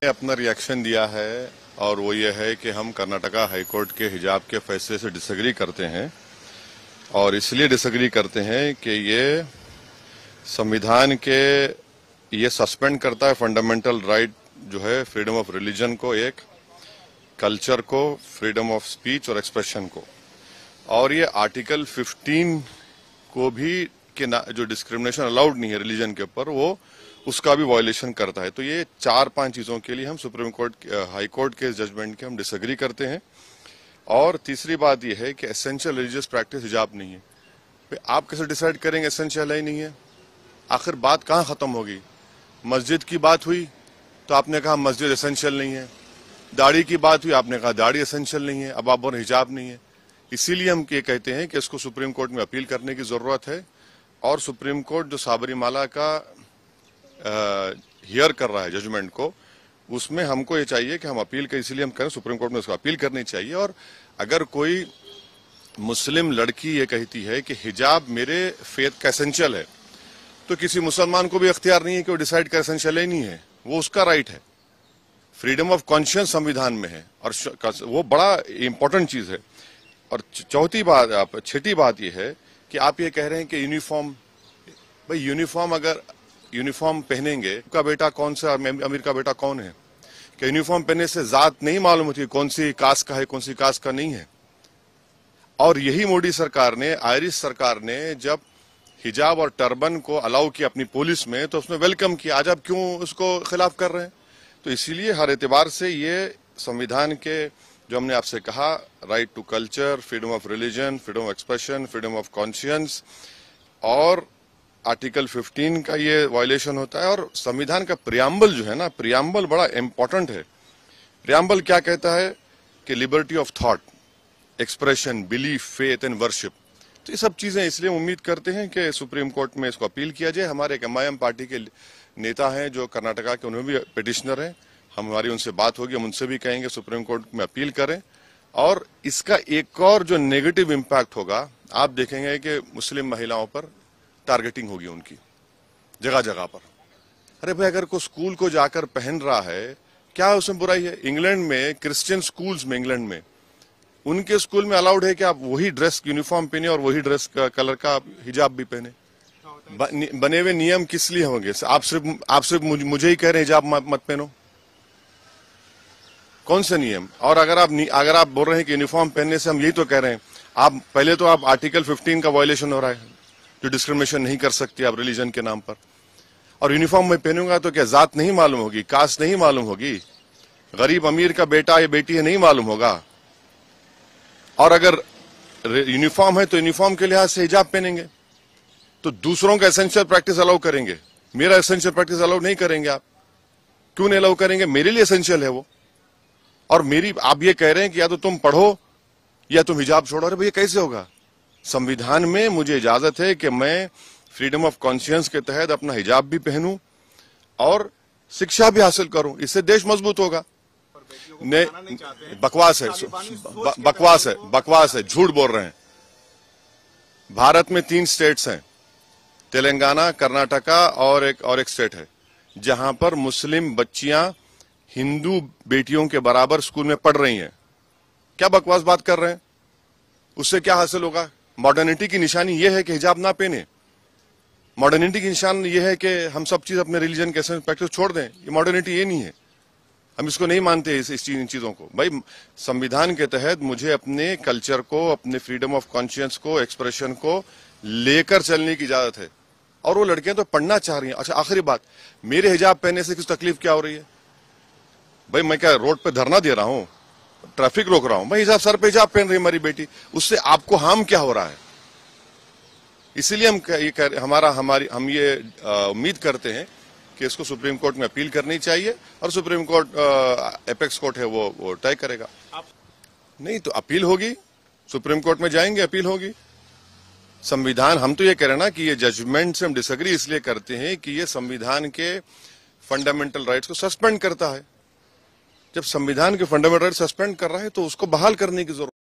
अपना रिएक्शन दिया है और वो ये है कि हम कर्नाटका हाईकोर्ट के हिजाब के फैसले से डिसएग्री करते हैं और इसलिए डिसएग्री करते हैं कि ये संविधान के ये सस्पेंड करता है फंडामेंटल राइट जो है फ्रीडम ऑफ रिलीजन को, एक कल्चर को, फ्रीडम ऑफ स्पीच और एक्सप्रेशन को, और ये आर्टिकल 15 को भी कि जो डिस्क्रिमिनेशन अलाउड नहीं है रिलीजन के ऊपर वो उसका भी वायलेशन करता है। तो ये 4-5 चीजों के लिए हम सुप्रीम कोर्ट हाई कोर्ट के जजमेंट के हम डिसएग्री करते हैं। और तीसरी बात यह है कि एसेंशियल रिलीजियस प्रैक्टिस हिजाब नहीं है। आप कैसे डिसाइड करेंगे एसेंशियल है ही नहीं है? आखिर बात कहाँ खत्म होगी? मस्जिद की बात हुई तो आपने कहा मस्जिद एसेंशियल नहीं है, दाढ़ी की बात हुई आपने कहा दाढ़ी एसेंशियल नहीं है, अब आप बोल हिजाब नहीं है। इसीलिए हम ये कहते हैं कि इसको सुप्रीम कोर्ट में अपील करने की जरूरत है और सुप्रीम कोर्ट जो साबरीमाला का हियर कर रहा है जजमेंट को, उसमें हमको ये चाहिए कि हम अपील करें, इसीलिए हम कहें सुप्रीम कोर्ट में उसको अपील करनी चाहिए। और अगर कोई मुस्लिम लड़की ये कहती है कि हिजाब मेरे फेथ का एसेंशियल है, तो किसी मुसलमान को भी इख्तियार नहीं है कि वो डिसाइड कर एसेंशियल ही नहीं है, वो उसका राइट है। फ्रीडम ऑफ कॉन्शियंस संविधान में है और वो बड़ा इंपॉर्टेंट चीज है। और छठी बात यह है कि आप ये कह रहे हैं कि यूनिफॉर्म, भाई यूनिफॉर्म अगर यूनिफॉर्म पहनेंगे का बेटा कौन सा अमीर का बेटा कौन है? क्या यूनिफॉर्म पहनने से जात नहीं मालूम होती कौन सी कास्ट का है कौन सी कास्ट का नहीं है? और यही मोदी सरकार ने, आयरिश सरकार ने जब हिजाब और टर्बन को अलाउ किया अपनी पुलिस में तो उसमें वेलकम किया। आज आप क्यों उसको खिलाफ कर रहे हैं? तो इसीलिए हर एतबार से ये संविधान के जो हमने आपसे कहा, right to culture, freedom of religion, freedom of expression, freedom of conscience, और आर्टिकल 15 का ये वायलेशन होता है। और संविधान का प्रियम्बल जो है ना, प्रियम्बल बड़ा इंपॉर्टेंट है। प्रियम्बल क्या कहता है कि liberty of thought, expression, belief, faith and worship. तो ये सब चीजें, इसलिए उम्मीद करते हैं कि सुप्रीम कोर्ट में इसको अपील किया जाए। हमारे एक MIM पार्टी के नेता हैं जो कर्नाटका के, उन्हें भी पिटिशनर हैं, हमारी उनसे बात होगी, हम उनसे भी कहेंगे सुप्रीम कोर्ट में अपील करें। और इसका एक और जो नेगेटिव इम्पैक्ट होगा, आप देखेंगे कि मुस्लिम महिलाओं पर टारगेटिंग होगी उनकी जगह जगह पर। अरे भाई, अगर कोई स्कूल को जाकर पहन रहा है, क्या उसमें बुराई है? इंग्लैंड में क्रिश्चियन स्कूल्स में, इंग्लैंड में उनके स्कूल में अलाउड है कि आप वही ड्रेस यूनिफॉर्म पहने और वही ड्रेस का कलर का हिजाब भी पहने। बने हुए नियम किस लिए होंगे? आप सिर्फ मुझे ही कह रहे हैं हिजाब मत पहनो? कौन से नियम? और अगर आप बोल रहे हैं कि यूनिफॉर्म पहनने से, हम यही तो कह रहे हैं, आप पहले तो आप आर्टिकल 15 का वायलेशन हो रहा है, जो डिस्क्रिमिनेशन नहीं कर सकती आप रिलीजन के नाम पर। और यूनिफॉर्म में पहनूंगा तो क्या जात नहीं मालूम होगी, कास्ट नहीं मालूम होगी, गरीब अमीर का बेटा या बेटी है नहीं मालूम होगा? और अगर यूनिफॉर्म है तो यूनिफॉर्म के लिहाज से हिजाब पहनेंगे, तो दूसरों का एसेंशियल प्रैक्टिस अलाउ करेंगे, मेरा एसेंशियल प्रैक्टिस अलाउ नहीं करेंगे। आप क्यों नहीं अलाउ करेंगे? मेरे लिए एसेंशियल है वो। और आप ये कह रहे हैं कि या तो तुम पढ़ो या तुम हिजाब छोड़ो। अरे भैया, कैसे होगा? संविधान में मुझे इजाजत है कि मैं फ्रीडम ऑफ कॉन्शियंस के तहत अपना हिजाब भी पहनूं और शिक्षा भी हासिल करूं, इससे देश मजबूत होगा। बकवास है, बकवास है, झूठ बोल रहे हैं। भारत में 3 स्टेट्स हैं, तेलंगाना, कर्नाटका और एक स्टेट है, जहां पर मुस्लिम बच्चियां हिंदू बेटियों के बराबर स्कूल में पढ़ रही हैं। क्या बकवास बात कर रहे हैं? उससे क्या हासिल होगा? मॉडर्निटी की निशानी यह है कि हिजाब ना पहने। मॉडर्निटी की निशान यह है कि हम सब चीज अपने रिलीजन के प्रैक्टिस छोड़ दें। ये मॉडर्निटी ये नहीं है, हम इसको नहीं मानते इन चीजों को। भाई, संविधान के तहत मुझे अपने कल्चर को, अपने फ्रीडम ऑफ कॉन्शियंस को, एक्सप्रेशन को लेकर चलने की इजाजत है। और वो लड़कियां तो पढ़ना चाह रही हैं। अच्छा, आखिरी बात, मेरे हिजाब पहनने से किस तकलीफ क्या हो रही है? भाई, मैं क्या रोड पे धरना दे रहा हूं, ट्रैफिक रोक रहा हूं? भाई, हिजाब सर पे हिजाब पहन रही है हमारी बेटी, उससे आपको हार्म क्या हो रहा है? इसीलिए हम ये उम्मीद करते हैं कि इसको सुप्रीम कोर्ट में अपील करनी चाहिए और सुप्रीम कोर्ट, एपेक्स कोर्ट है, वो तय करेगा। नहीं तो अपील होगी, सुप्रीम कोर्ट में जाएंगे, अपील होगी। संविधान, हम तो ये कह रहे हैं ना कि ये जजमेंट से हम डिसएग्री इसलिए करते हैं कि ये संविधान के फंडामेंटल राइट्स को सस्पेंड करता है। जब संविधान के फंडामेंटल राइट सस्पेंड कर रहा है तो उसको बहाल करने की जरूरत